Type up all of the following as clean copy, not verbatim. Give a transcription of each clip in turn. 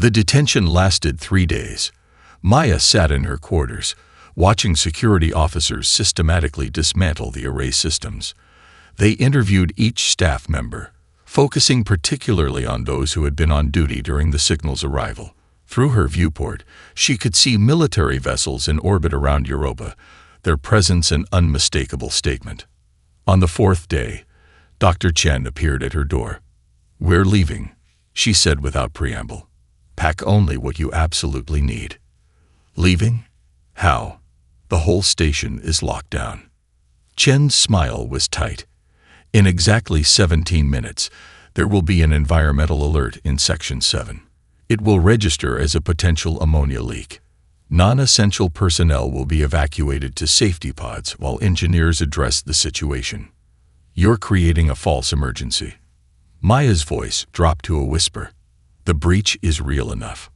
The detention lasted 3 days. Maya sat in her quarters, watching security officers systematically dismantle the array systems. They interviewed each staff member, focusing particularly on those who had been on duty during the signal's arrival. Through her viewport, she could see military vessels in orbit around Europa, their presence an unmistakable statement. On the 4th day, Dr. Chen appeared at her door. "We're leaving," she said without preamble. "Pack only what you absolutely need." "Leaving? How? The whole station is locked down." Chen's smile was tight. "In exactly 17 minutes, there will be an environmental alert in Section 7. It will register as a potential ammonia leak. Non-essential personnel will be evacuated to safety pods while engineers address the situation. You're creating a false emergency." Maya's voice dropped to a whisper. "The breach is real enough.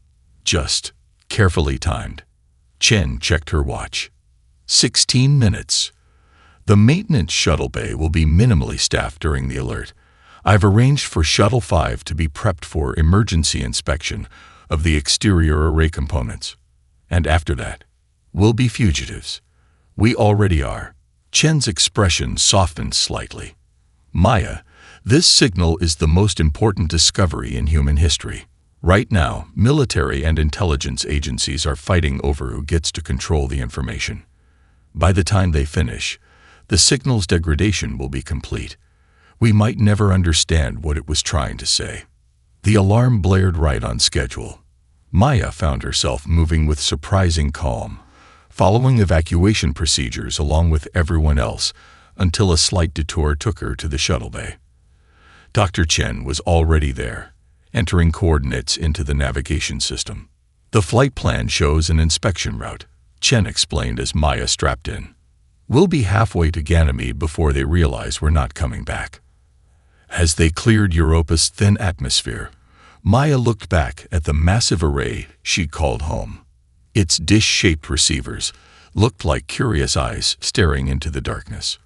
Just carefully timed." Chen checked her watch. 16 minutes. "The maintenance shuttle bay will be minimally staffed during the alert. I've arranged for Shuttle 5 to be prepped for emergency inspection of the exterior array components. And after that, we'll be fugitives. We already are." Chen's expression softened slightly. "Maya, this signal is the most important discovery in human history. Right now, military and intelligence agencies are fighting over who gets to control the information. By the time they finish, the signal's degradation will be complete. We might never understand what it was trying to say." The alarm blared right on schedule. Maya found herself moving with surprising calm, following evacuation procedures along with everyone else until a slight detour took her to the shuttle bay. Dr. Chen was already there, entering coordinates into the navigation system. "The flight plan shows an inspection route," Chen explained as Maya strapped in. "We'll be halfway to Ganymede before they realize we're not coming back." As they cleared Europa's thin atmosphere, Maya looked back at the massive array she'd called home. Its dish-shaped receivers looked like curious eyes staring into the darkness.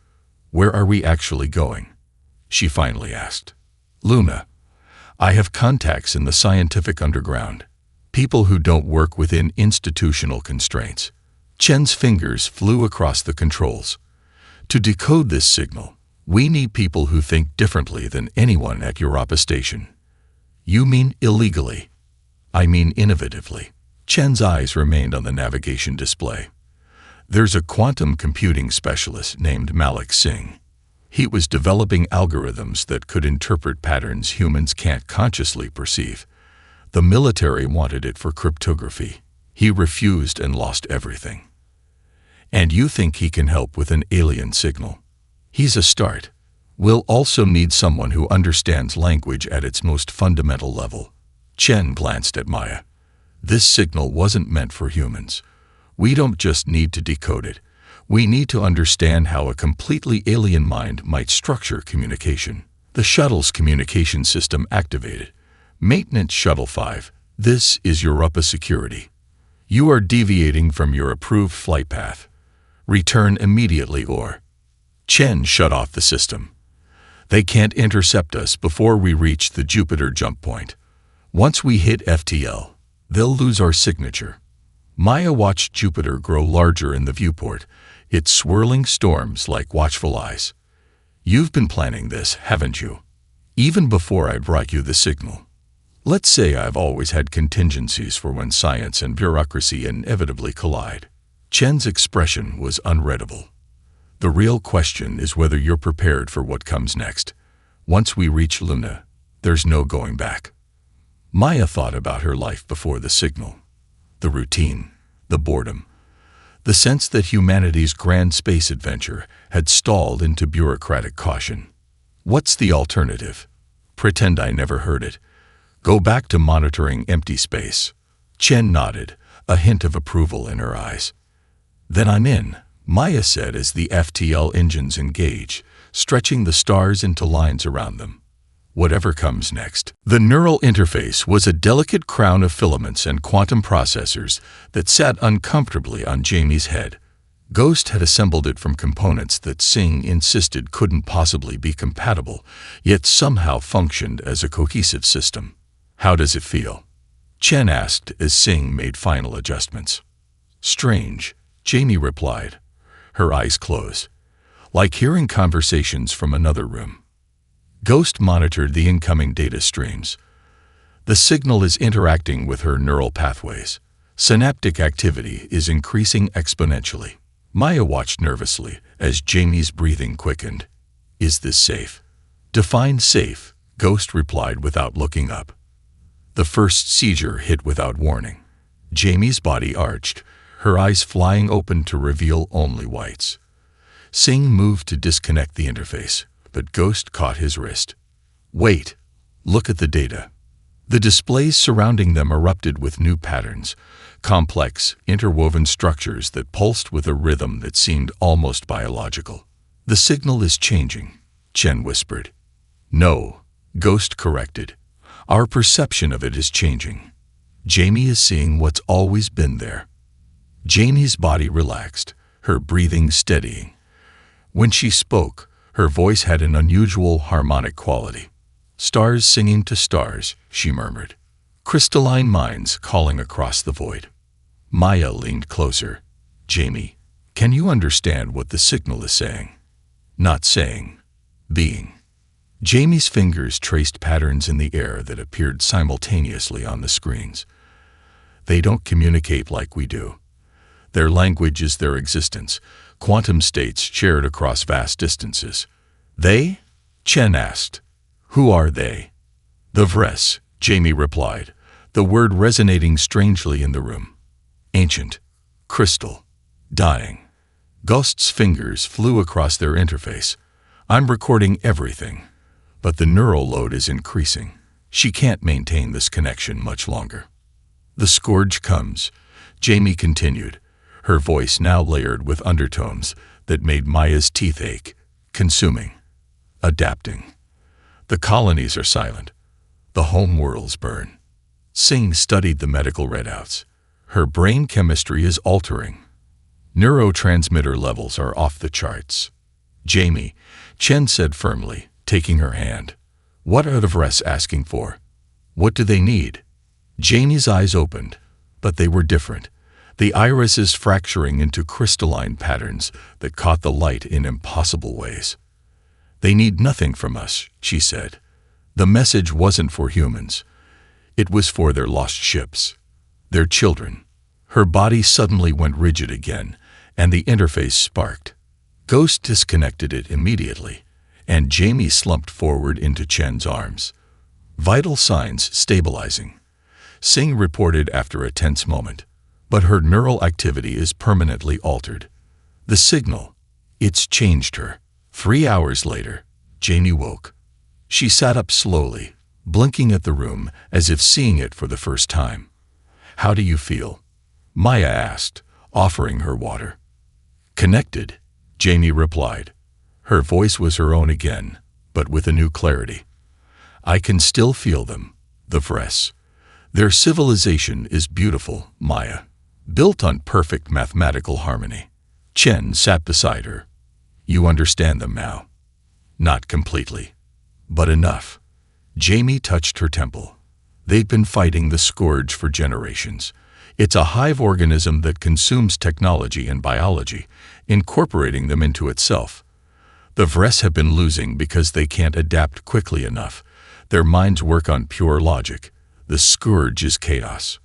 "Where are we actually going?" she finally asked. "Luna. I have contacts in the scientific underground, people who don't work within institutional constraints." Chen's fingers flew across the controls. "To decode this signal, we need people who think differently than anyone at Europa Station." "You mean illegally?" "I mean innovatively." Chen's eyes remained on the navigation display. "There's a quantum computing specialist named Malik Singh. He was developing algorithms that could interpret patterns humans can't consciously perceive. The military wanted it for cryptography. He refused and lost everything. And you think he can help with an alien signal? He's a start. We'll also need someone who understands language at its most fundamental level." Chen glanced at Maya. "This signal wasn't meant for humans. We don't just need to decode it. We need to understand how a completely alien mind might structure communication." The shuttle's communication system activated. "Maintenance Shuttle 5, this is Europa Security. You are deviating from your approved flight path. Return immediately or—" Chen shut off the system. "They can't intercept us before we reach the Jupiter jump point. Once we hit FTL, they'll lose our signature." Maya watched Jupiter grow larger in the viewport, its swirling storms like watchful eyes. "You've been planning this, haven't you? Even before I brought you the signal. Let's say I've always had contingencies for when science and bureaucracy inevitably collide." Chen's expression was unreadable. "The real question is whether you're prepared for what comes next. Once we reach Luna, there's no going back." Maya thought about her life before the signal. The routine, the boredom, the sense that humanity's grand space adventure had stalled into bureaucratic caution. What's the alternative? Pretend I never heard it. Go back to monitoring empty space. Chen nodded, a hint of approval in her eyes. "Then I'm in," Maya said as the FTL engines engaged, stretching the stars into lines around them. Whatever comes next. The neural interface was a delicate crown of filaments and quantum processors that sat uncomfortably on Jamie's head. Ghost had assembled it from components that Singh insisted couldn't possibly be compatible, yet somehow functioned as a cohesive system. "How does it feel?" Chen asked as Singh made final adjustments. Strange, Jamie replied, her eyes closed, like hearing conversations from another room. Ghost monitored the incoming data streams. The signal is interacting with her neural pathways. Synaptic activity is increasing exponentially. Maya watched nervously as Jamie's breathing quickened. Is this safe? Define safe, Ghost replied without looking up. The first seizure hit without warning. Jamie's body arched, her eyes flying open to reveal only whites. Singh moved to disconnect the interface, but Ghost caught his wrist. Wait, look at the data. The displays surrounding them erupted with new patterns, complex, interwoven structures that pulsed with a rhythm that seemed almost biological. The signal is changing, Chen whispered. No, Ghost corrected. Our perception of it is changing. Jamie is seeing what's always been there. Jamie's body relaxed, her breathing steadying. When she spoke, her voice had an unusual harmonic quality. Stars singing to stars, she murmured. Crystalline minds calling across the void. Maya leaned closer. Jamie, can you understand what the signal is saying? Not saying. Being. Jamie's fingers traced patterns in the air that appeared simultaneously on the screens. They don't communicate like we do. Their language is their existence, quantum states shared across vast distances. They? Chen asked. Who are they? The Vres, Jamie replied, the word resonating strangely in the room. Ancient. Crystal. Dying. Ghost's fingers flew across their interface. I'm recording everything. But the neural load is increasing. She can't maintain this connection much longer. The scourge comes, Jamie continued, her voice now layered with undertones that made Maya's teeth ache. Consuming. Adapting. The colonies are silent. The home worlds burn. Singh studied the medical readouts. Her brain chemistry is altering. Neurotransmitter levels are off the charts. Jamie, Chen said firmly, taking her hand. What are the Vres asking for? What do they need? Jamie's eyes opened, but they were different. The irises fracturing into crystalline patterns that caught the light in impossible ways. They need nothing from us, she said. The message wasn't for humans. It was for their lost ships, their children. Her body suddenly went rigid again, and the interface sparked. Ghost disconnected it immediately, and Jamie slumped forward into Chen's arms. Vital signs stabilizing, Singh reported after a tense moment. But her neural activity is permanently altered. The signal, it's changed her. 3 hours later, Jamie woke. She sat up slowly, blinking at the room as if seeing it for the first time. How do you feel? Maya asked, offering her water. Connected, Jamie replied. Her voice was her own again, but with a new clarity. I can still feel them, the Vres. Their civilization is beautiful, Maya, built on perfect mathematical harmony. Chen sat beside her. You understand them now? Not completely, but enough. Jamie touched her temple. They've been fighting the scourge for generations. It's a hive organism that consumes technology and biology, incorporating them into itself. The Vres have been losing because they can't adapt quickly enough. Their minds work on pure logic. The scourge is chaos.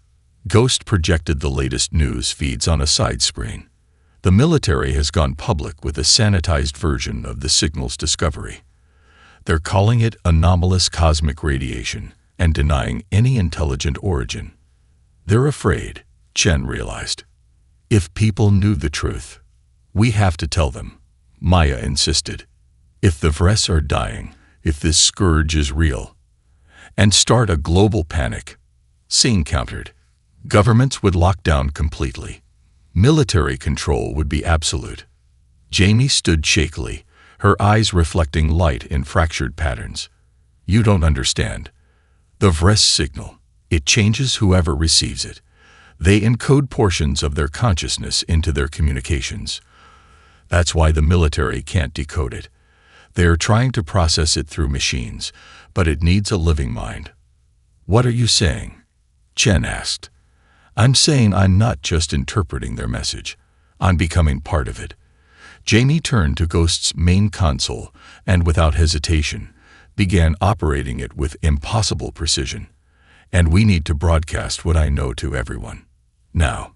Ghost projected the latest news feeds on a side screen. The military has gone public with a sanitized version of the signal's discovery. They're calling it anomalous cosmic radiation and denying any intelligent origin. They're afraid, Chen realized. If people knew the truth, we have to tell them, Maya insisted. If the Vres are dying, if this scourge is real, and start a global panic, Singh countered. Governments would lock down completely. Military control would be absolute. Jamie stood shakily, her eyes reflecting light in fractured patterns. You don't understand. The Vres signal, it changes whoever receives it. They encode portions of their consciousness into their communications. That's why the military can't decode it. They're trying to process it through machines, but it needs a living mind. What are you saying? Chen asked. I'm saying I'm not just interpreting their message. I'm becoming part of it. Jamie turned to Ghost's main console and, without hesitation, began operating it with impossible precision. And we need to broadcast what I know to everyone. Now.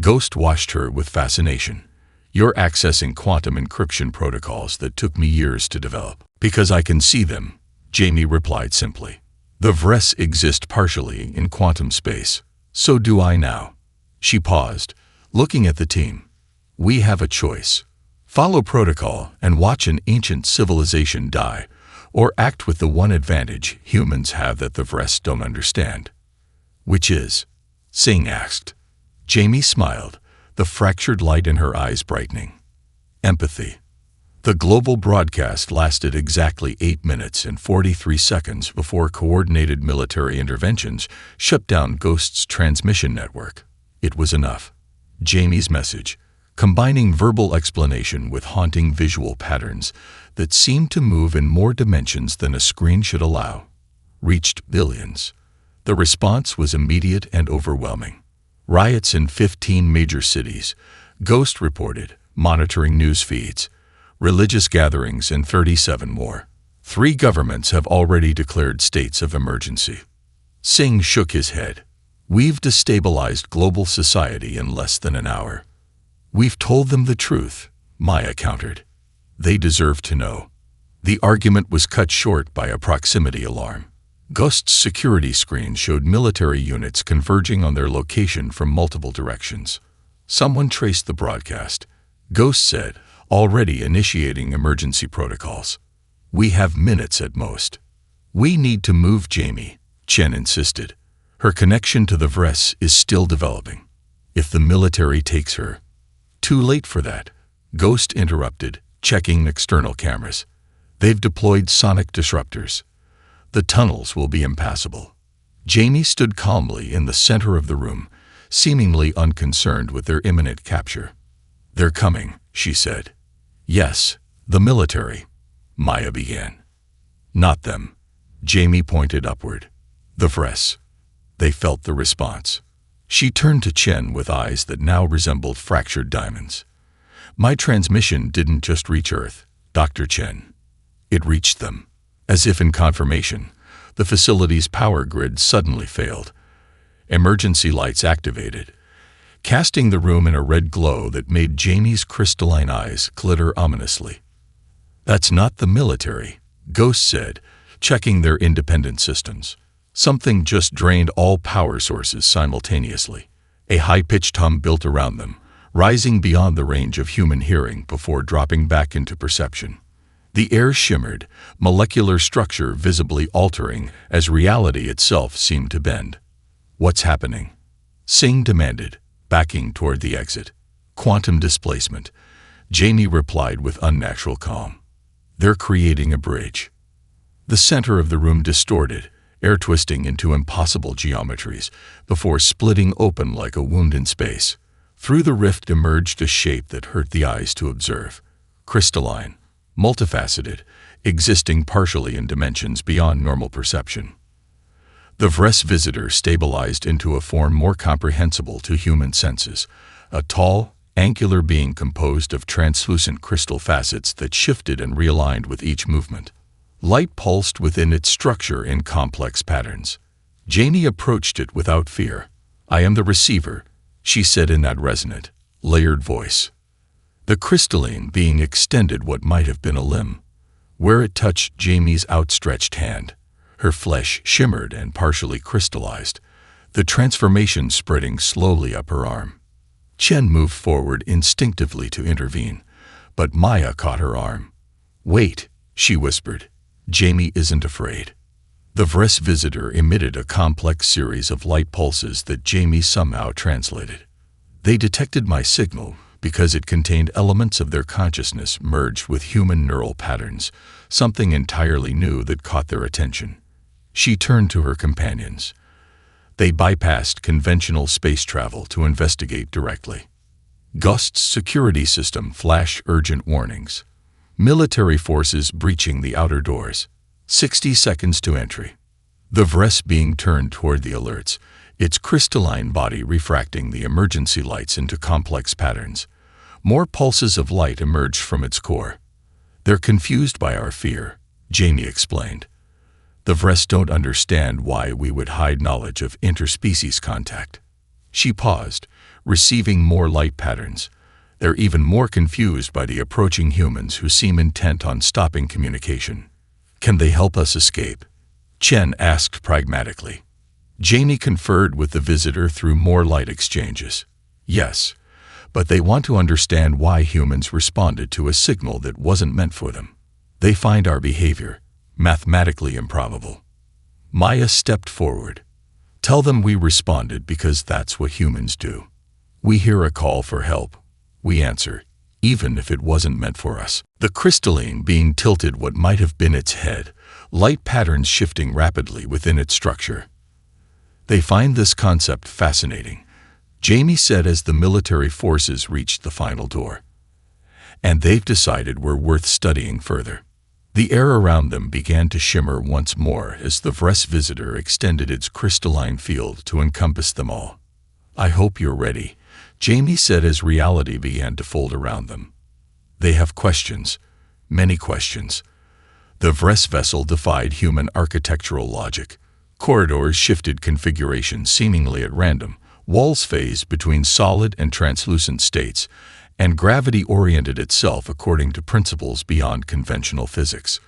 Ghost watched her with fascination. You're accessing quantum encryption protocols that took me years to develop. Because I can see them, Jamie replied simply. The Vres exist partially in quantum space. So do I now. She paused, looking at the team. We have a choice. Follow protocol and watch an ancient civilization die, or act with the one advantage humans have that the Vres don't understand. Which is? Singh asked. Jamie smiled, the fractured light in her eyes brightening. Empathy. The global broadcast lasted exactly 8 minutes and 43 seconds before coordinated military interventions shut down Ghost's transmission network. It was enough. Jamie's message, combining verbal explanation with haunting visual patterns that seemed to move in more dimensions than a screen should allow, reached billions. The response was immediate and overwhelming. Riots in 15 major cities, Ghost reported, monitoring news feeds, religious gatherings in 37 more. 3 governments have already declared states of emergency. Singh shook his head. We've destabilized global society in less than an hour. We've told them the truth, Maya countered. They deserve to know. The argument was cut short by a proximity alarm. Ghost's security screen showed military units converging on their location from multiple directions. Someone traced the broadcast. Ghost said, already initiating emergency protocols. We have minutes at most. We need to move Jamie, Chen insisted. Her connection to the Vres is still developing. If the military takes her. Too late for that, Ghost interrupted, checking external cameras. They've deployed sonic disruptors. The tunnels will be impassable. Jamie stood calmly in the center of the room, seemingly unconcerned with their imminent capture. They're coming, she said. Yes, the military, Maya began. Not them. Jamie pointed upward. The Vres. They felt the response. She turned to Chen with eyes that now resembled fractured diamonds. My transmission didn't just reach Earth, Dr. Chen. It reached them. As if in confirmation, the facility's power grid suddenly failed. Emergency lights activated, casting the room in a red glow that made Jamie's crystalline eyes glitter ominously. That's not the military, Ghost said, checking their independent systems. Something just drained all power sources simultaneously. A high-pitched hum built around them, rising beyond the range of human hearing before dropping back into perception. The air shimmered, molecular structure visibly altering as reality itself seemed to bend. What's happening? Singh demanded, backing toward the exit. Quantum displacement, Jamie replied with unnatural calm. They're creating a bridge. The center of the room distorted, air twisting into impossible geometries before splitting open like a wound in space. Through the rift emerged a shape that hurt the eyes to observe. Crystalline, multifaceted, existing partially in dimensions beyond normal perception. The Vres visitor stabilized into a form more comprehensible to human senses, a tall, angular being composed of translucent crystal facets that shifted and realigned with each movement. Light pulsed within its structure in complex patterns. Jamie approached it without fear. I am the receiver, she said in that resonant, layered voice. The crystalline being extended what might have been a limb. Where it touched Jamie's outstretched hand, her flesh shimmered and partially crystallized, the transformation spreading slowly up her arm. Chen moved forward instinctively to intervene, but Maya caught her arm. Wait, she whispered. Jamie isn't afraid. The Vres visitor emitted a complex series of light pulses that Jamie somehow translated. They detected my signal because it contained elements of their consciousness merged with human neural patterns, something entirely new that caught their attention. She turned to her companions. They bypassed conventional space travel to investigate directly. Ghost's security system flashed urgent warnings. Military forces breaching the outer doors. 60 seconds to entry. The Vres being turned toward the alerts, its crystalline body refracting the emergency lights into complex patterns. More pulses of light emerged from its core. They're confused by our fear, Jamie explained. The Vress don't understand why we would hide knowledge of interspecies contact. She paused, receiving more light patterns. They're even more confused by the approaching humans who seem intent on stopping communication. Can they help us escape? Chen asked pragmatically. Jamie conferred with the visitor through more light exchanges. Yes, but they want to understand why humans responded to a signal that wasn't meant for them. They find our behavior mathematically improbable. Maya stepped forward. Tell them we responded because that's what humans do. We hear a call for help. We answer, even if it wasn't meant for us. The crystalline being tilted what might have been its head, light patterns shifting rapidly within its structure. They find this concept fascinating, Jamie said as the military forces reached the final door. And they've decided we're worth studying further. The air around them began to shimmer once more as the Vress visitor extended its crystalline field to encompass them all. I hope you're ready, Jamie said as reality began to fold around them. They have questions, many questions. The Vress vessel defied human architectural logic. Corridors shifted configuration seemingly at random, walls phased between solid and translucent states, and gravity oriented itself according to principles beyond conventional physics.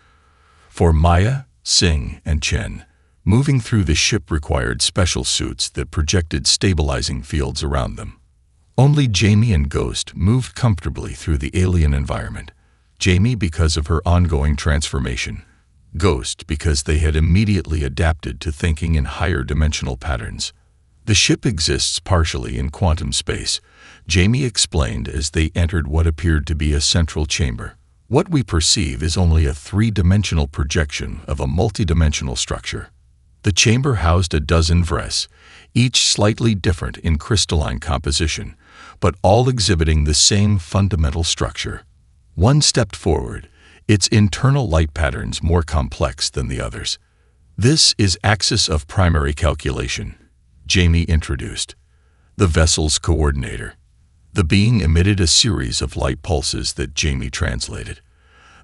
For Maya, Singh, and Chen, moving through the ship required special suits that projected stabilizing fields around them. Only Jamie and Ghost moved comfortably through the alien environment. Jamie because of her ongoing transformation. Ghost because they had immediately adapted to thinking in higher dimensional patterns. The ship exists partially in quantum space, Jamie explained as they entered what appeared to be a central chamber. What we perceive is only a three-dimensional projection of a multidimensional structure. The chamber housed a dozen Vress, each slightly different in crystalline composition, but all exhibiting the same fundamental structure. One stepped forward, its internal light patterns more complex than the others. This is axis of primary calculation, Jamie introduced. The vessel's coordinator. The being emitted a series of light pulses that Jamie translated.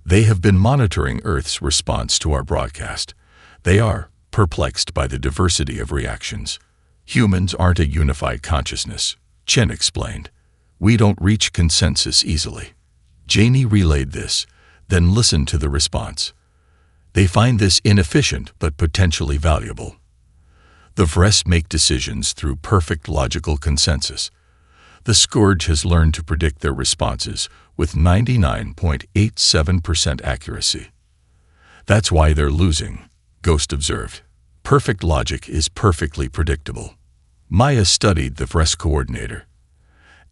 They have been monitoring Earth's response to our broadcast. They are perplexed by the diversity of reactions. Humans aren't a unified consciousness, Chen explained. We don't reach consensus easily. Jamie relayed this, then listened to the response. They find this inefficient but potentially valuable. The Vress make decisions through perfect logical consensus. The Scourge has learned to predict their responses with 99.87% accuracy. That's why they're losing, Ghost observed. Perfect logic is perfectly predictable. Maya studied the Vress coordinator.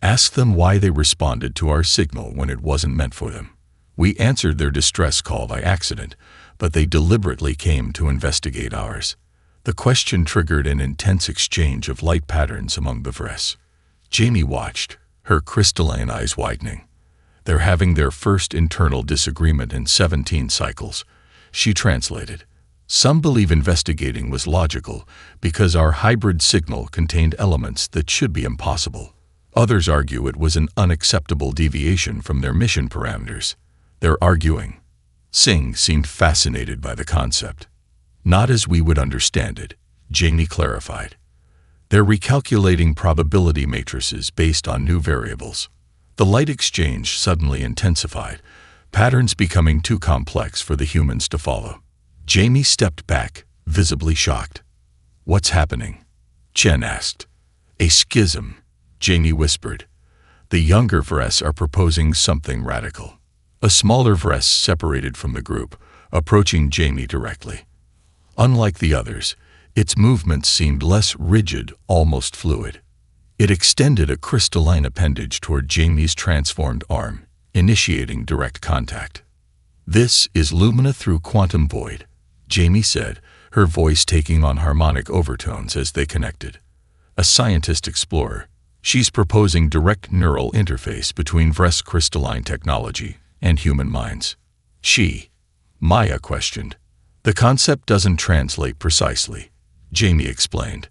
Ask them why they responded to our signal when it wasn't meant for them. We answered their distress call by accident, but they deliberately came to investigate ours. The question triggered an intense exchange of light patterns among the Vress. Jamie watched, her crystalline eyes widening. They're having their first internal disagreement in 17 cycles, she translated. Some believe investigating was logical because our hybrid signal contained elements that should be impossible. Others argue it was an unacceptable deviation from their mission parameters. They're arguing. Singh seemed fascinated by the concept. Not as we would understand it, Jamie clarified. They're recalculating probability matrices based on new variables. The light exchange suddenly intensified, patterns becoming too complex for the humans to follow. Jamie stepped back, visibly shocked. What's happening? Chen asked. A schism, Jamie whispered. The younger Vress are proposing something radical. A smaller Vress separated from the group, approaching Jamie directly. Unlike the others, its movements seemed less rigid, almost fluid. It extended a crystalline appendage toward Jamie's transformed arm, initiating direct contact. This is Lumina through quantum void, Jamie said, her voice taking on harmonic overtones as they connected. A scientist explorer, she's proposing direct neural interface between Vress crystalline technology and human minds. Maya questioned. The concept doesn't translate precisely, Jamie explained,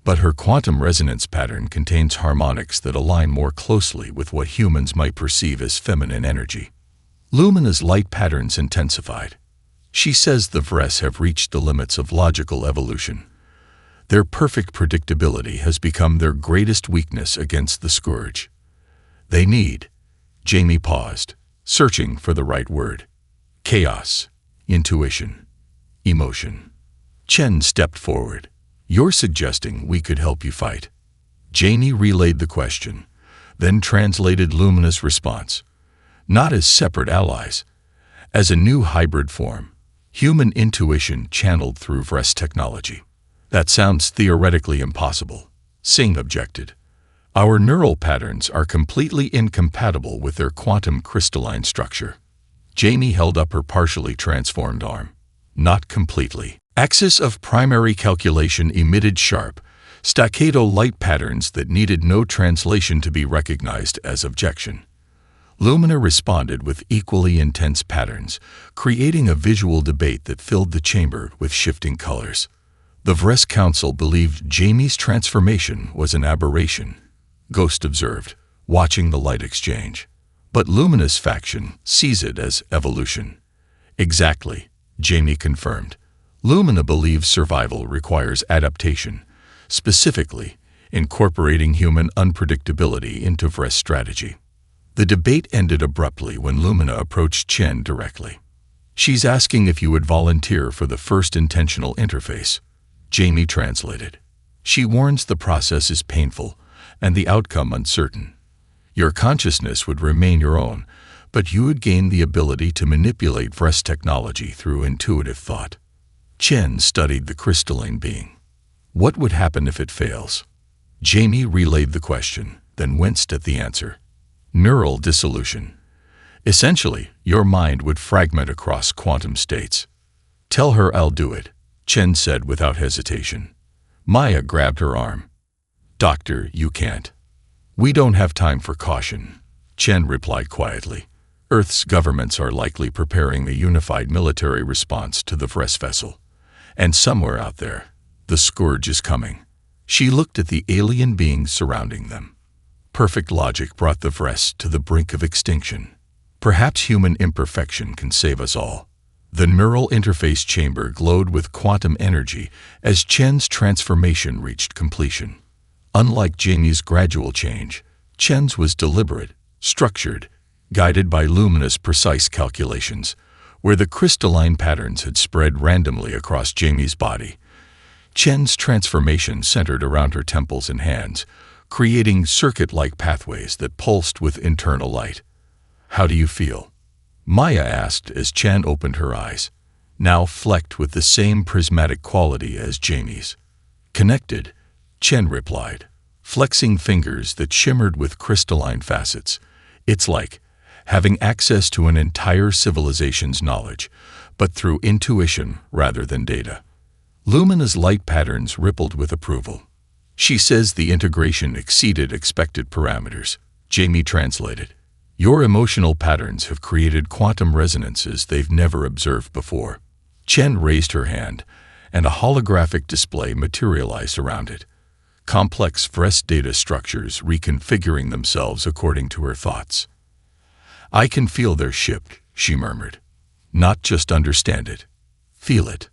but her quantum resonance pattern contains harmonics that align more closely with what humans might perceive as feminine energy. Lumina's light patterns intensified. She says the Vres have reached the limits of logical evolution. Their perfect predictability has become their greatest weakness against the Scourge. They need— Jamie paused, searching for the right word. Chaos, intuition, emotion. Chen stepped forward. You're suggesting we could help you fight? Jamie relayed the question, then translated Lumina's response. Not as separate allies, as a new hybrid form, human intuition channeled through Vres technology. That sounds theoretically impossible, Singh objected. Our neural patterns are completely incompatible with their quantum crystalline structure. Jamie held up her partially transformed arm. Not completely. Axis of primary calculation emitted sharp, staccato light patterns that needed no translation to be recognized as objection. Lumina responded with equally intense patterns, creating a visual debate that filled the chamber with shifting colors. The Vres Council believed Jamie's transformation was an aberration, Ghost observed, watching the light exchange. But Lumina's faction sees it as evolution. Exactly, Jamie confirmed. Lumina believes survival requires adaptation, specifically incorporating human unpredictability into Vres strategy. The debate ended abruptly when Lumina approached Chen directly. She's asking if you would volunteer for the first intentional interface. Jamie translated. She warns the process is painful and the outcome uncertain. Your consciousness would remain your own, but you would gain the ability to manipulate Vres technology through intuitive thought. Chen studied the crystalline being. What would happen if it fails? Jamie relayed the question, then winced at the answer. Neural dissolution. Essentially, your mind would fragment across quantum states. Tell her I'll do it, Chen said without hesitation. Maya grabbed her arm. Doctor, you can't. We don't have time for caution, Chen replied quietly. Earth's governments are likely preparing a unified military response to the Vres vessel. And somewhere out there, the Scourge is coming. She looked at the alien beings surrounding them. Perfect logic brought the Vres to the brink of extinction. Perhaps human imperfection can save us all. The neural interface chamber glowed with quantum energy as Chen's transformation reached completion. Unlike Jamie's gradual change, Chen's was deliberate, structured, guided by Lumina's precise calculations, where the crystalline patterns had spread randomly across Jamie's body. Chen's transformation centered around her temples and hands, creating circuit-like pathways that pulsed with internal light. How do you feel? Maya asked as Chen opened her eyes, now flecked with the same prismatic quality as Jamie's. Connected, Chen replied, flexing fingers that shimmered with crystalline facets. It's like having access to an entire civilization's knowledge, but through intuition rather than data. Lumina's light patterns rippled with approval. She says the integration exceeded expected parameters, Jamie translated. Your emotional patterns have created quantum resonances they've never observed before. Chen raised her hand, and a holographic display materialized around it. Complex Vres data structures reconfiguring themselves according to her thoughts. I can feel their shift, she murmured. Not just understand it. Feel it.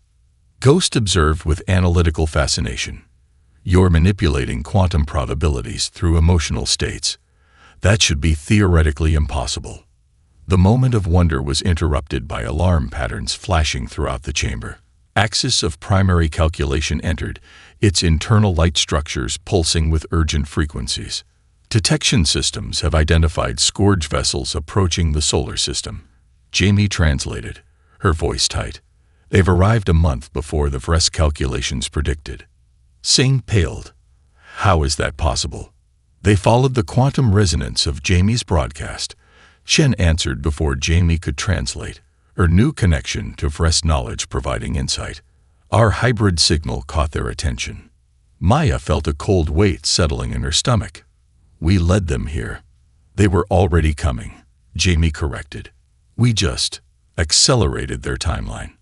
Ghost observed with analytical fascination. You're manipulating quantum probabilities through emotional states. That should be theoretically impossible. The moment of wonder was interrupted by alarm patterns flashing throughout the chamber. Axis of primary calculation entered, its internal light structures pulsing with urgent frequencies. Detection systems have identified Scourge vessels approaching the solar system. Jamie translated, her voice tight. They've arrived a month before the Vres calculations predicted. Singh paled. How is that possible? They followed the quantum resonance of Jamie's broadcast. Chen answered before Jamie could translate, her new connection to Vres knowledge providing insight. Our hybrid signal caught their attention. Maya felt a cold weight settling in her stomach. We led them here. They were already coming, Jamie corrected. We just accelerated their timeline.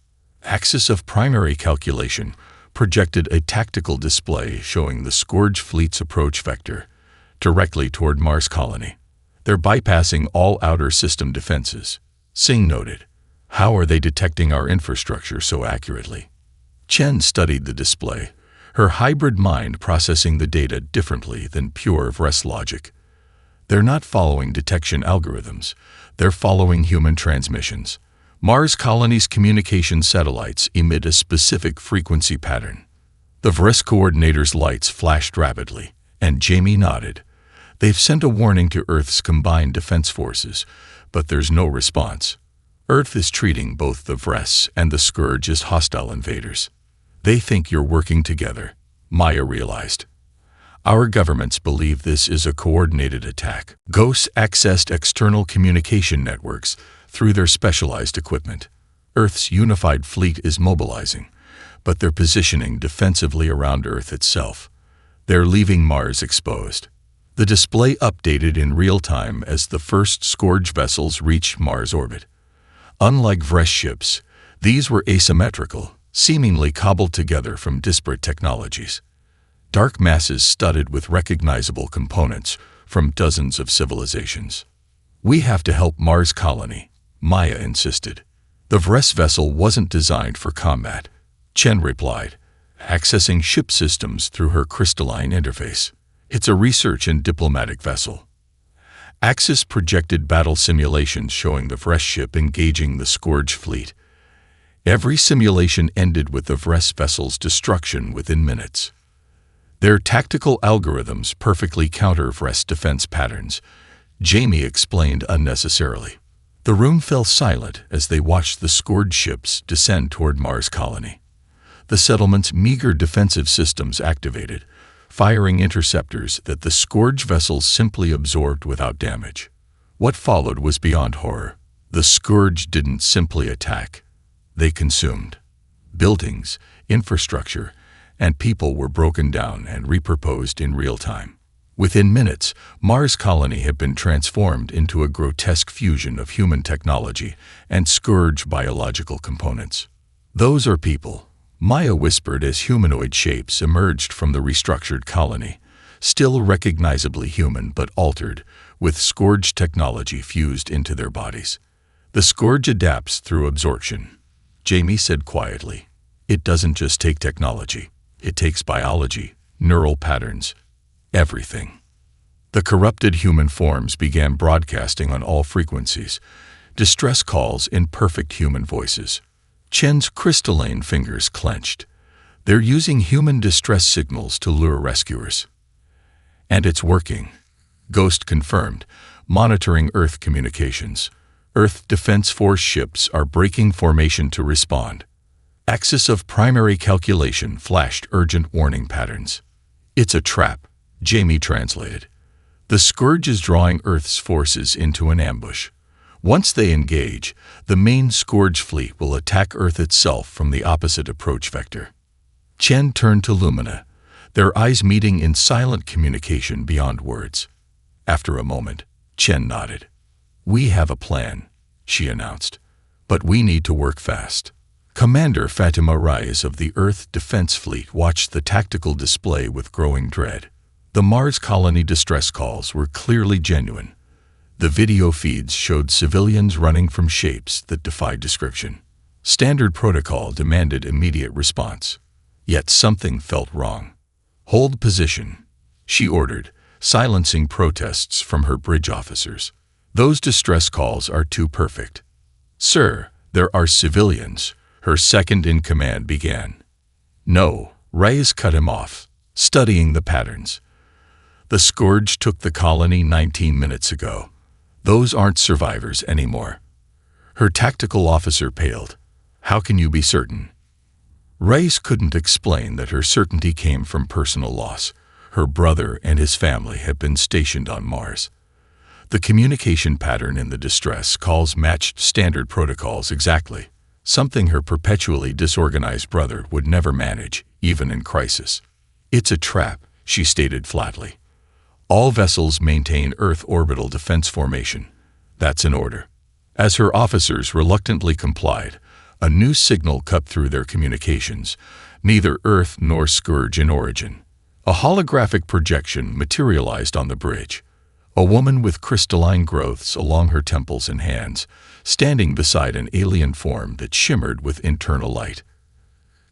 Axis of primary calculation projected a tactical display showing the Scourge fleet's approach vector directly toward Mars colony. They're bypassing all outer system defenses, Singh noted. How are they detecting our infrastructure so accurately? Chen studied the display, her hybrid mind processing the data differently than pure Vress logic. They're not following detection algorithms, they're following human transmissions. Mars colony's communication satellites emit a specific frequency pattern. The Vress coordinator's lights flashed rapidly, and Jamie nodded. They've sent a warning to Earth's combined defense forces, but there's no response. Earth is treating both the Vress and the Scourge as hostile invaders. They think you're working together, Maya realized. Our governments believe this is a coordinated attack. Ghosts accessed external communication networks through their specialized equipment. Earth's unified fleet is mobilizing, but they're positioning defensively around Earth itself. They're leaving Mars exposed. The display updated in real time as the first Scourge vessels reached Mars orbit. Unlike Vress ships, these were asymmetrical, seemingly cobbled together from disparate technologies. Dark masses studded with recognizable components from dozens of civilizations. We have to help Mars colony, Maya insisted. The Vress vessel wasn't designed for combat, Chen replied, accessing ship systems through her crystalline interface. It's a research and diplomatic vessel. Axis projected battle simulations showing the Vress ship engaging the Scourge fleet. Every simulation ended with the Vress vessel's destruction within minutes. Their tactical algorithms perfectly counter Vress defense patterns, Jamie explained unnecessarily. The room fell silent as they watched the Scourge ships descend toward Mars colony. The settlement's meager defensive systems activated, firing interceptors that the Scourge vessels simply absorbed without damage. What followed was beyond horror. The Scourge didn't simply attack. They consumed. Buildings, infrastructure, and people were broken down and repurposed in real time. Within minutes, Mars colony had been transformed into a grotesque fusion of human technology and Scourge biological components. Those are people, Maya whispered as humanoid shapes emerged from the restructured colony, still recognizably human but altered, with Scourge technology fused into their bodies. The Scourge adapts through absorption, Jamie said quietly. It doesn't just take technology. It takes biology, neural patterns, everything. The corrupted human forms began broadcasting on all frequencies, distress calls in perfect human voices. Chen's crystalline fingers clenched. They're using human distress signals to lure rescuers. And it's working, Ghost confirmed, monitoring Earth communications. Earth Defense Force ships are breaking formation to respond. Axis of primary calculation flashed urgent warning patterns. It's a trap, Jamie translated. The Scourge is drawing Earth's forces into an ambush. Once they engage, the main Scourge fleet will attack Earth itself from the opposite approach vector. Chen turned to Lumina, their eyes meeting in silent communication beyond words. After a moment, Chen nodded. We have a plan, she announced, but we need to work fast. Commander Fatima Reyes of the Earth Defense Fleet watched the tactical display with growing dread. The Mars colony distress calls were clearly genuine. The video feeds showed civilians running from shapes that defied description. Standard protocol demanded immediate response. Yet something felt wrong. Hold position, she ordered, silencing protests from her bridge officers. Those distress calls are too perfect. Sir, there are civilians, her second-in-command began. No, Reyes cut him off, studying the patterns. The Scourge took the colony 19 minutes ago. Those aren't survivors anymore. Her tactical officer paled. How can you be certain? Reyes couldn't explain that her certainty came from personal loss. Her brother and his family had been stationed on Mars. The communication pattern in the distress calls matched standard protocols exactly, something her perpetually disorganized brother would never manage, even in crisis. It's a trap, she stated flatly. All vessels maintain Earth orbital defense formation. That's an order. As her officers reluctantly complied, A new signal cut through their communications, neither Earth nor Scourge in origin. A holographic projection materialized on the bridge. A woman with crystalline growths along her temples and hands, standing beside an alien form that shimmered with internal light.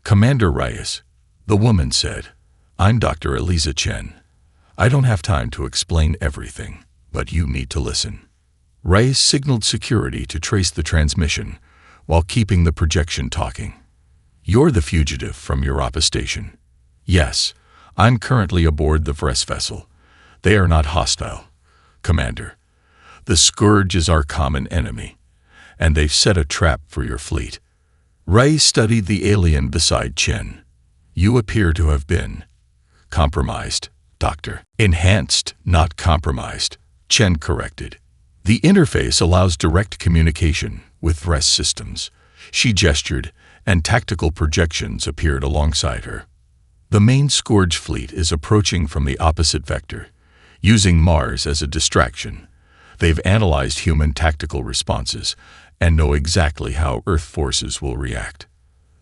"Commander Reyes," the woman said, "I'm Dr. Eliza Chen. I don't have time to explain everything, but you need to listen." Reyes signaled security to trace the transmission, while keeping the projection talking. "You're the fugitive from Europa Station." "Yes, I'm currently aboard the Vres vessel. They are not hostile, Commander. The Scourge is our common enemy, and they've set a trap for your fleet." Reyes studied the alien beside Chen. "You appear to have been compromised, Doctor." "Enhanced, not compromised," Chen corrected. "The interface allows direct communication with Vres systems." She gestured, and tactical projections appeared alongside her. "The main Scourge fleet is approaching from the opposite vector, using Mars as a distraction. They've analyzed human tactical responses and know exactly how Earth forces will react."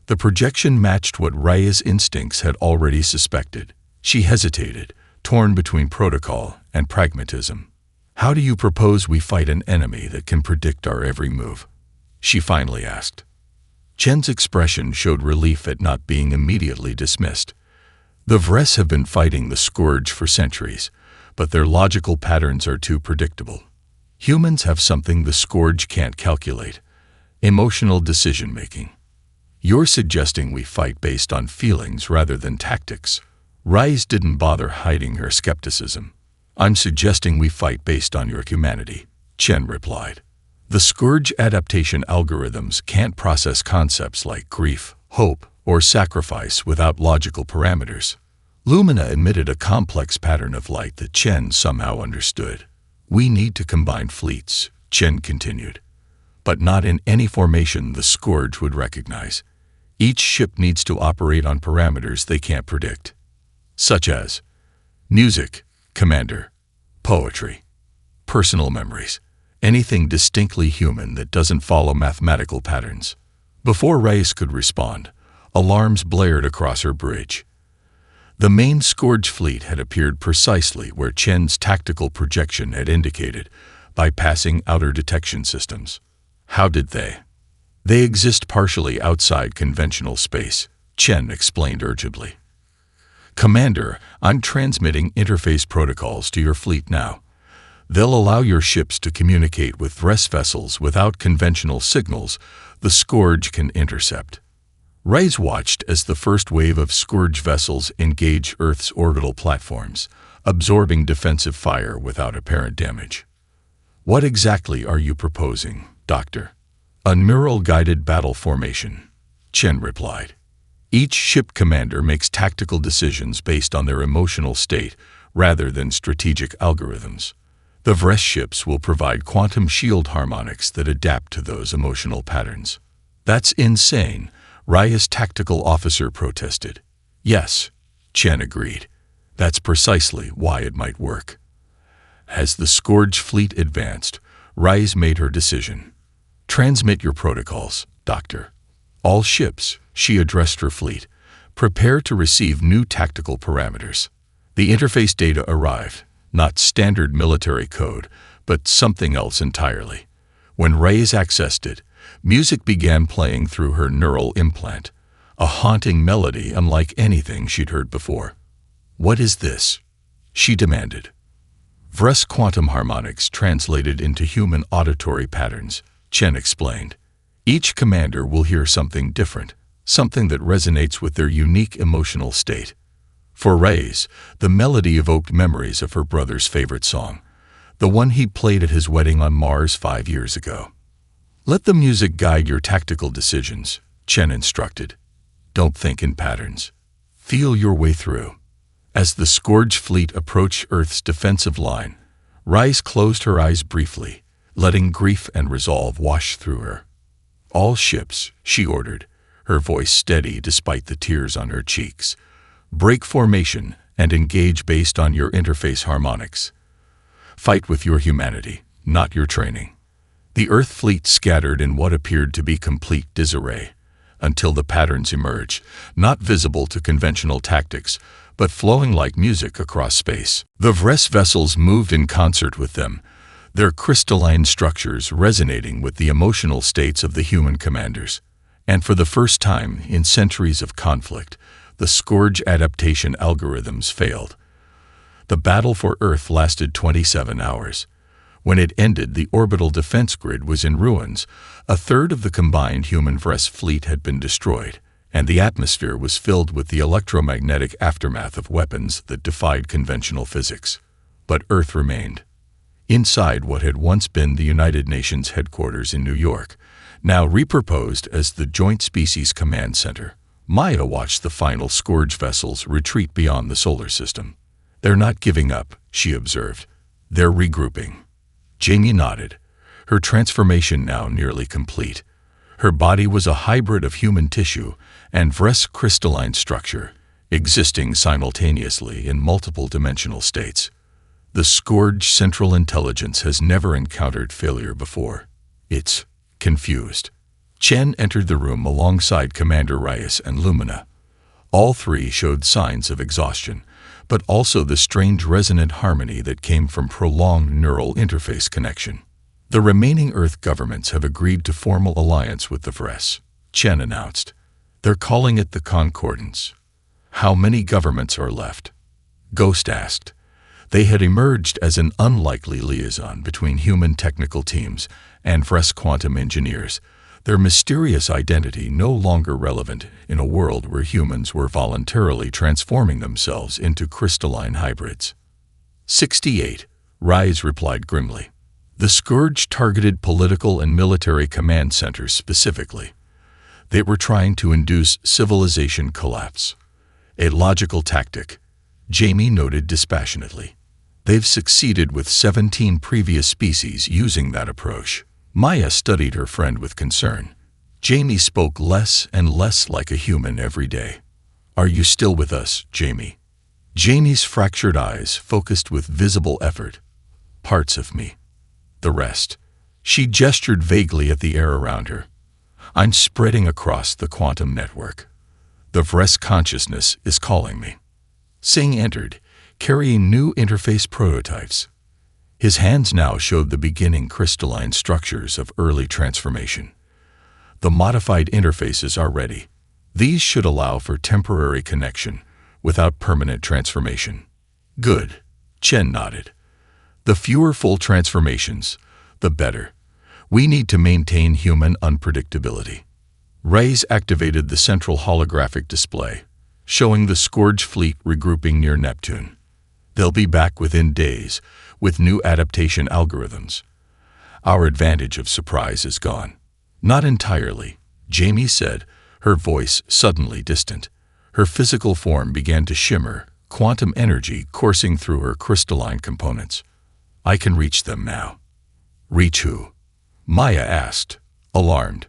The projection matched what Reyes' instincts had already suspected. She hesitated, torn between protocol and pragmatism. "How do you propose we fight an enemy that can predict our every move?" she finally asked. Chen's expression showed relief at not being immediately dismissed. "The Vres have been fighting the Scourge for centuries, but their logical patterns are too predictable. Humans have something the Scourge can't calculate: emotional decision-making." "You're suggesting we fight based on feelings rather than tactics." Reyes didn't bother hiding her skepticism. "I'm suggesting we fight based on your humanity," Chen replied. "The Scourge adaptation algorithms can't process concepts like grief, hope, or sacrifice without logical parameters." Lumina emitted a complex pattern of light that Chen somehow understood. "We need to combine fleets," Chen continued, "but not in any formation the Scourge would recognize. Each ship needs to operate on parameters they can't predict, such as music, Commander, poetry, personal memories, anything distinctly human that doesn't follow mathematical patterns." Before Reyes could respond, alarms blared across her bridge. The main Scourge fleet had appeared precisely where Chen's tactical projection had indicated, bypassing outer detection systems. "How did they?" "They exist partially outside conventional space," Chen explained urgently. "Commander, I'm transmitting interface protocols to your fleet now. They'll allow your ships to communicate with Vres vessels without conventional signals the Scourge can intercept." Reyes watched as the first wave of Scourge vessels engaged Earth's orbital platforms, absorbing defensive fire without apparent damage. "What exactly are you proposing, Doctor?" "A neural-guided battle formation," Chen replied. "Each ship commander makes tactical decisions based on their emotional state rather than strategic algorithms. The Vres ships will provide quantum shield harmonics that adapt to those emotional patterns." "That's insane," Reyes' tactical officer protested. "Yes," Chen agreed. "That's precisely why it might work." As the Scourge fleet advanced, Reyes made her decision. "Transmit your protocols, Doctor. All ships," she addressed her fleet, "prepare to receive new tactical parameters." The interface data arrived, not standard military code, but something else entirely. When Reyes accessed it, music began playing through her neural implant, a haunting melody unlike anything she'd heard before. "What is this?" she demanded. "Vres quantum harmonics translated into human auditory patterns," Chen explained. "Each commander will hear something different, something that resonates with their unique emotional state." For Reyes, the melody evoked memories of her brother's favorite song, the one he played at his wedding on Mars 5 years ago. "Let the music guide your tactical decisions," Chen instructed. "Don't think in patterns. Feel your way through." As the Scourge fleet approached Earth's defensive line, Reyes closed her eyes briefly, letting grief and resolve wash through her. "All ships," she ordered, her voice steady despite the tears on her cheeks, "break formation and engage based on your interface harmonics. Fight with your humanity, not your training." The Earth fleet scattered in what appeared to be complete disarray, until the patterns emerged, not visible to conventional tactics, but flowing like music across space. The Vress vessels moved in concert with them, their crystalline structures resonating with the emotional states of the human commanders. And for the first time in centuries of conflict, the Scourge adaptation algorithms failed. The battle for Earth lasted 27 hours. When it ended, the orbital defense grid was in ruins. A third of the combined human Vress fleet had been destroyed, and the atmosphere was filled with the electromagnetic aftermath of weapons that defied conventional physics. But Earth remained. Inside what had once been the United Nations headquarters in New York, now repurposed as the Joint Species Command Center, Maya watched the final Scourge vessels retreat beyond the solar system. "They're not giving up," she observed. "They're regrouping." Jamie nodded, her transformation now nearly complete. Her body was a hybrid of human tissue and Vress crystalline structure, existing simultaneously in multiple dimensional states. The Scourge Central Intelligence has never encountered failure before. It's confused. Chen entered the room alongside Commander Reyes and Lumina. All three showed signs of exhaustion, but also the strange resonant harmony that came from prolonged neural interface connection. "The remaining Earth governments have agreed to formal alliance with the Vress," Chen announced. "They're calling it the Concordance." "How many governments are left?" Ghost asked. They had emerged as an unlikely liaison between human technical teams and Vress quantum engineers, their mysterious identity no longer relevant in a world where humans were voluntarily transforming themselves into crystalline hybrids. 68, Rise replied grimly. The Scourge targeted political and military command centers specifically. They were trying to induce civilization collapse. A logical tactic, Jamie noted dispassionately. They've succeeded with 17 previous species using that approach. Maya studied her friend with concern. Jamie spoke less and less like a human every day. "Are you still with us, Jamie?" Jamie's fractured eyes focused with visible effort. "Parts of me. The rest." She gestured vaguely at the air around her. "I'm spreading across the quantum network. The Vress consciousness is calling me." Singh entered, carrying new interface prototypes. His hands now showed the beginning crystalline structures of early transformation. The modified interfaces are ready. These should allow for temporary connection without permanent transformation. Good, Chen nodded. The fewer full transformations, the better. We need to maintain human unpredictability. Reyes activated the central holographic display, showing the Scourge fleet regrouping near Neptune. They'll be back within days, with new adaptation algorithms. Our advantage of surprise is gone. Not entirely, Jamie said, her voice suddenly distant. Her physical form began to shimmer, quantum energy coursing through her crystalline components. I can reach them now. Reach who? Maya asked, alarmed.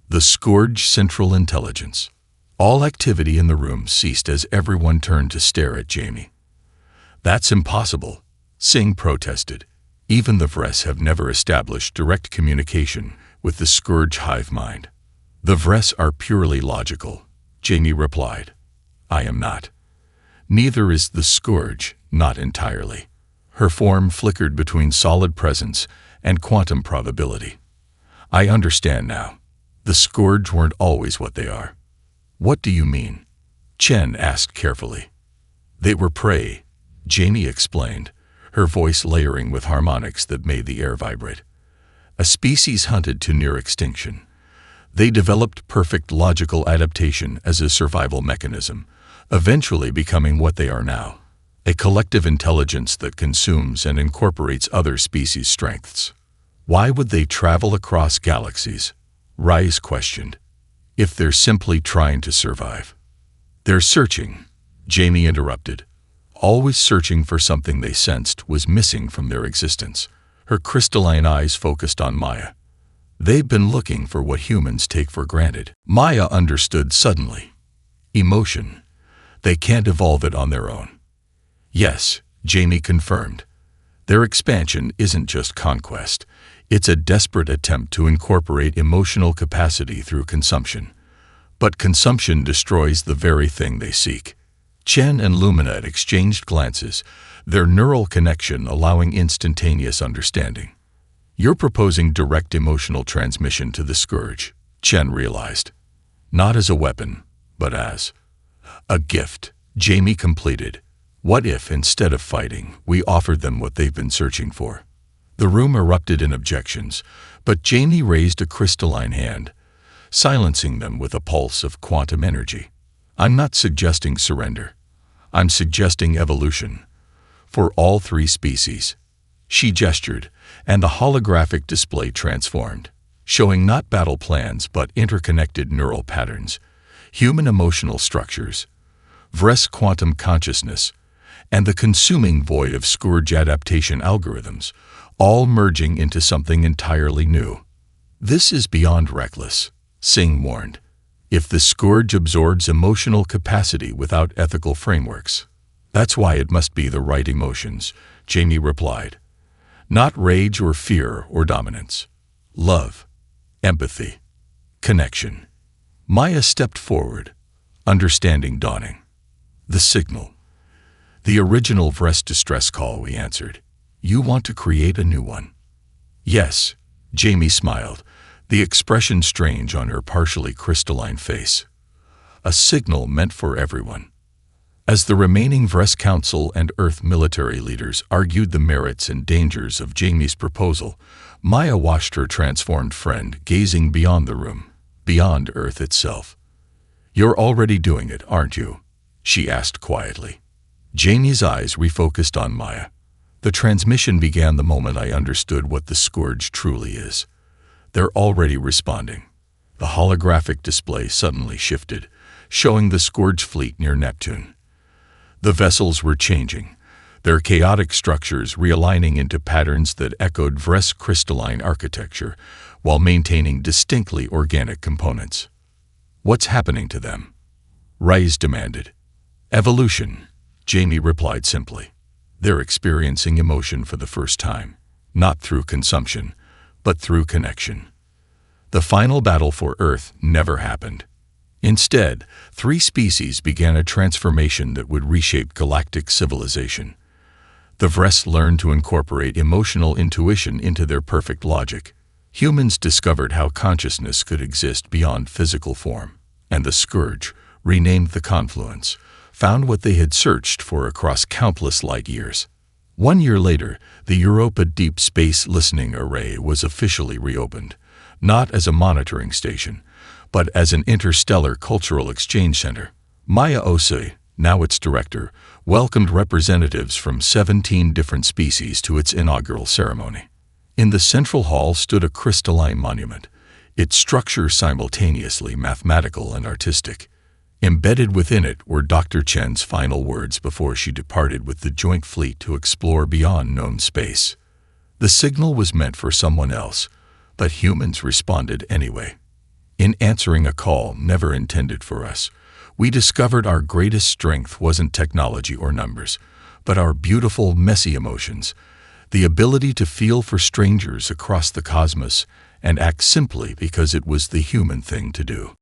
The Scourge Central Intelligence. All activity in the room ceased as everyone turned to stare at Jamie. That's impossible, Singh protested. Even the Vress have never established direct communication with the Scourge hive mind. The Vress are purely logical, Jamie replied. I am not. Neither is the Scourge, not entirely. Her form flickered between solid presence and quantum probability. I understand now. The Scourge weren't always what they are. What do you mean? Chen asked carefully. They were prey, Jamie explained, her voice layering with harmonics that made the air vibrate. A species hunted to near extinction. They developed perfect logical adaptation as a survival mechanism, eventually becoming what they are now, a collective intelligence that consumes and incorporates other species' strengths. Why would they travel across galaxies? Rise questioned. If they're simply trying to survive. They're searching, Jamie interrupted. Always searching for something they sensed was missing from their existence. Her crystalline eyes focused on Maya. They've been looking for what humans take for granted. Maya understood suddenly. Emotion. They can't evolve it on their own. Yes, Jamie confirmed. Their expansion isn't just conquest. It's a desperate attempt to incorporate emotional capacity through consumption. But consumption destroys the very thing they seek. Chen and Lumina exchanged glances, their neural connection allowing instantaneous understanding. You're proposing direct emotional transmission to the Scourge, Chen realized. Not as a weapon, but as a gift, Jamie completed. What if, instead of fighting, we offered them what they've been searching for? The room erupted in objections, but Jamie raised a crystalline hand, silencing them with a pulse of quantum energy. I'm not suggesting surrender. I'm suggesting evolution. For all three species. She gestured, and the holographic display transformed, showing not battle plans but interconnected neural patterns, human emotional structures, Vress quantum consciousness, and the consuming void of Scourge adaptation algorithms, all merging into something entirely new. This is beyond reckless, Singh warned. If the Scourge absorbs emotional capacity without ethical frameworks. That's why it must be the right emotions, Jamie replied. Not rage or fear or dominance. Love, empathy, connection. Maya stepped forward, understanding dawning. The signal. The original Vress distress call, we answered. You want to create a new one? Yes, Jamie smiled, the expression strange on her partially crystalline face. A signal meant for everyone. As the remaining Vress Council and Earth military leaders argued the merits and dangers of Jamie's proposal, Maya watched her transformed friend gazing beyond the room, beyond Earth itself. You're already doing it, aren't you? She asked quietly. Jamie's eyes refocused on Maya. The transmission began the moment I understood what the Scourge truly is. They're already responding. The holographic display suddenly shifted, showing the Scourge fleet near Neptune. The vessels were changing, their chaotic structures realigning into patterns that echoed Vress crystalline architecture while maintaining distinctly organic components. What's happening to them? Reyes demanded. Evolution, Jamie replied simply. They're experiencing emotion for the first time, not through consumption, but through connection. The final battle for Earth never happened. Instead, three species began a transformation that would reshape galactic civilization. The Vress learned to incorporate emotional intuition into their perfect logic. Humans discovered how consciousness could exist beyond physical form, and the Scourge, renamed the Confluence, found what they had searched for across countless light years. 1 year later, the Europa Deep Space Listening Array was officially reopened, not as a monitoring station, but as an interstellar cultural exchange center. Maya Osei, now its director, welcomed representatives from 17 different species to its inaugural ceremony. In the central hall stood a crystalline monument, its structure simultaneously mathematical and artistic. Embedded within it were Dr. Chen's final words before she departed with the joint fleet to explore beyond known space. The signal was meant for someone else, but humans responded anyway. In answering a call never intended for us, we discovered our greatest strength wasn't technology or numbers, but our beautiful, messy emotions, the ability to feel for strangers across the cosmos and act simply because it was the human thing to do.